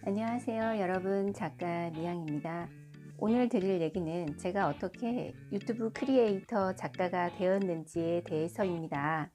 안녕하세요 여러분, 작가 미양입니다. 오늘 드릴 얘기는 제가 어떻게 유튜브 크리에이터 작가가 되었는지에 대해서입니다.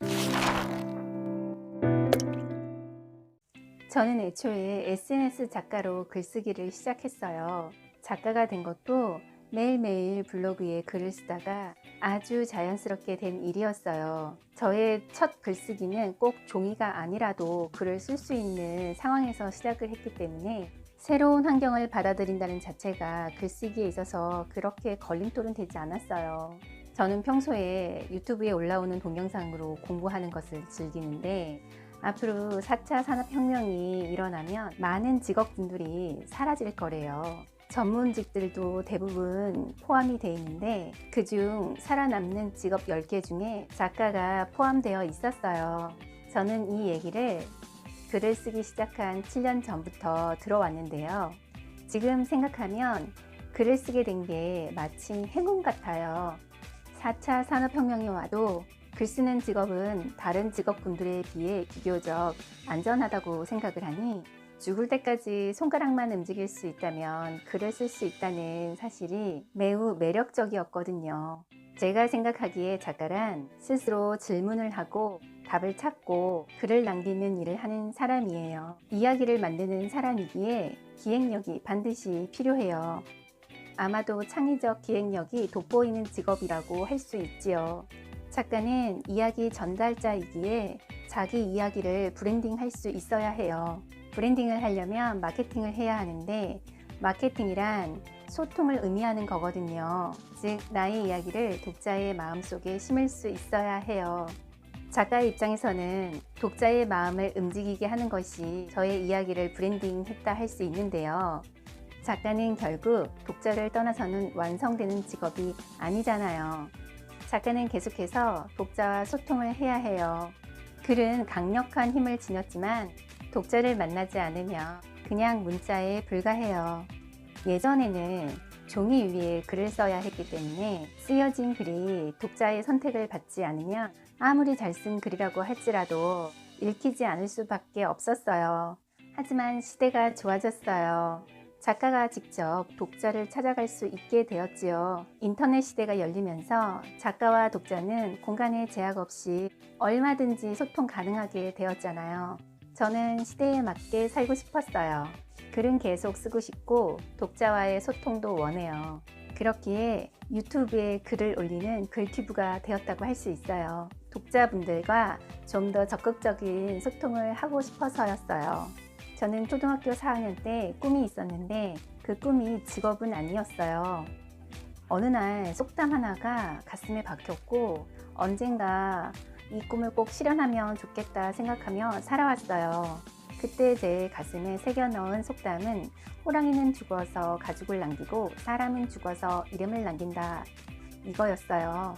저는 애초에 SNS 작가로 글쓰기를 시작했어요. 작가가 된 것도 매일매일 블로그에 글을 쓰다가 아주 자연스럽게 된 일이었어요. 저의 첫 글쓰기는 꼭 종이가 아니라도 글을 쓸 수 있는 상황에서 시작을 했기 때문에 새로운 환경을 받아들인다는 자체가 글쓰기에 있어서 그렇게 걸림돌은 되지 않았어요. 저는 평소에 유튜브에 올라오는 동영상으로 공부하는 것을 즐기는데 앞으로 4차 산업혁명이 일어나면 많은 직업군들이 사라질 거래요. 전문직들도 대부분 포함이 되어 있는데 그중 살아남는 직업 10개 중에 작가가 포함되어 있었어요. 저는 이 얘기를 글을 쓰기 시작한 7년 전부터 들어왔는데요. 지금 생각하면 글을 쓰게 된 게 마치 행운 같아요. 4차 산업혁명이 와도 글 쓰는 직업은 다른 직업군들에 비해 비교적 안전하다고 생각을 하니 죽을 때까지 손가락만 움직일 수 있다면 글을 쓸 수 있다는 사실이 매우 매력적이었거든요. 제가 생각하기에 작가란 스스로 질문을 하고 답을 찾고 글을 남기는 일을 하는 사람이에요. 이야기를 만드는 사람이기에 기획력이 반드시 필요해요. 아마도 창의적 기획력이 돋보이는 직업이라고 할 수 있지요. 작가는 이야기 전달자이기에 자기 이야기를 브랜딩할 수 있어야 해요. 브랜딩을 하려면 마케팅을 해야 하는데 마케팅이란 소통을 의미하는 거거든요. 즉 나의 이야기를 독자의 마음속에 심을 수 있어야 해요. 작가의 입장에서는 독자의 마음을 움직이게 하는 것이 저의 이야기를 브랜딩했다 할 수 있는데요. 작가는 결국 독자를 떠나서는 완성되는 직업이 아니잖아요. 작가는 계속해서 독자와 소통을 해야 해요. 글은 강력한 힘을 지녔지만 독자를 만나지 않으면 그냥 문자에 불과해요. 예전에는 종이 위에 글을 써야 했기 때문에 쓰여진 글이 독자의 선택을 받지 않으면 아무리 잘 쓴 글이라고 할지라도 읽히지 않을 수밖에 없었어요. 하지만 시대가 좋아졌어요. 작가가 직접 독자를 찾아갈 수 있게 되었지요. 인터넷 시대가 열리면서 작가와 독자는 공간의 제약 없이 얼마든지 소통 가능하게 되었잖아요. 저는 시대에 맞게 살고 싶었어요. 글은 계속 쓰고 싶고 독자와의 소통도 원해요. 그렇기에 유튜브에 글을 올리는 글튜브가 되었다고 할 수 있어요. 독자분들과 좀 더 적극적인 소통을 하고 싶어서였어요. 저는 초등학교 4학년 때 꿈이 있었는데 그 꿈이 직업은 아니었어요. 어느 날 속담 하나가 가슴에 박혔고 언젠가 이 꿈을 꼭 실현하면 좋겠다 생각하며 살아왔어요. 그때 제 가슴에 새겨 넣은 속담은 호랑이는 죽어서 가죽을 남기고 사람은 죽어서 이름을 남긴다 이거였어요.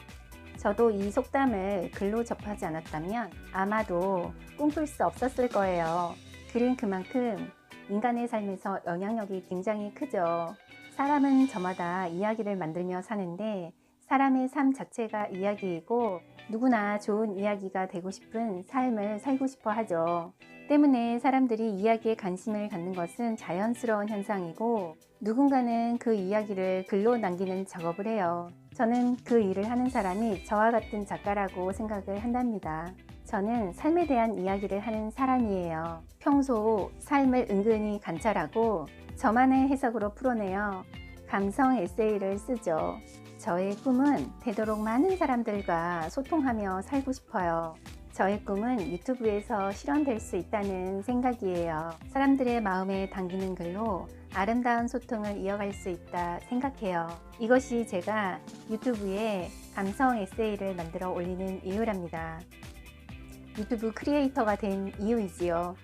저도 이 속담을 글로 접하지 않았다면 아마도 꿈꿀 수 없었을 거예요. 글은 그만큼 인간의 삶에서 영향력이 굉장히 크죠. 사람은 저마다 이야기를 만들며 사는데 사람의 삶 자체가 이야기이고 누구나 좋은 이야기가 되고 싶은 삶을 살고 싶어 하죠. 때문에 사람들이 이야기에 관심을 갖는 것은 자연스러운 현상이고 누군가는 그 이야기를 글로 남기는 작업을 해요. 저는 그 일을 하는 사람이 저와 같은 작가라고 생각을 한답니다. 저는 삶에 대한 이야기를 하는 사람이에요. 평소 삶을 은근히 관찰하고 저만의 해석으로 풀어내어 감성 에세이를 쓰죠. 저의 꿈은 되도록 많은 사람들과 소통하며 살고 싶어요. 저의 꿈은 유튜브에서 실현될 수 있다는 생각이에요. 사람들의 마음에 담기는 글로 아름다운 소통을 이어갈 수 있다 생각해요. 이것이 제가 유튜브에 감성 에세이를 만들어 올리는 이유랍니다. 유튜브 크리에이터가 된 이유이지요.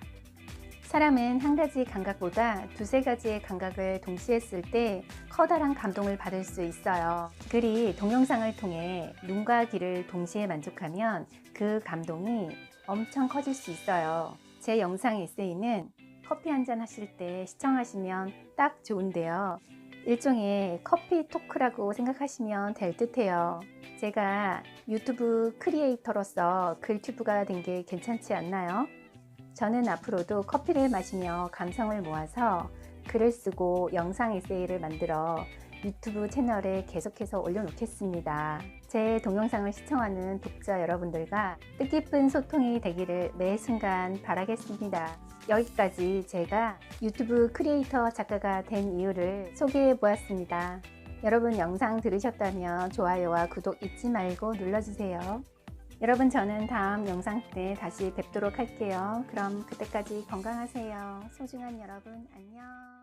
사람은 한 가지 감각보다 두세 가지의 감각을 동시에 쓸 때 커다란 감동을 받을 수 있어요. 글이 동영상을 통해 눈과 귀를 동시에 만족하면 그 감동이 엄청 커질 수 있어요. 제 영상 에세이는 커피 한잔 하실 때 시청하시면 딱 좋은데요. 일종의 커피 토크라고 생각하시면 될 듯해요. 제가 유튜브 크리에이터로서 글튜브가 된 게 괜찮지 않나요? 저는 앞으로도 커피를 마시며 감성을 모아서 글을 쓰고 영상 에세이를 만들어 유튜브 채널에 계속해서 올려놓겠습니다. 제 동영상을 시청하는 독자 여러분들과 뜻깊은 소통이 되기를 매 순간 바라겠습니다. 여기까지 제가 유튜브 크리에이터 작가가 된 이유를 소개해 보았습니다. 여러분 영상 들으셨다면 좋아요와 구독 잊지 말고 눌러주세요. 여러분 저는 다음 영상 때 다시 뵙도록 할게요. 그럼 그때까지 건강하세요. 소중한 여러분 안녕.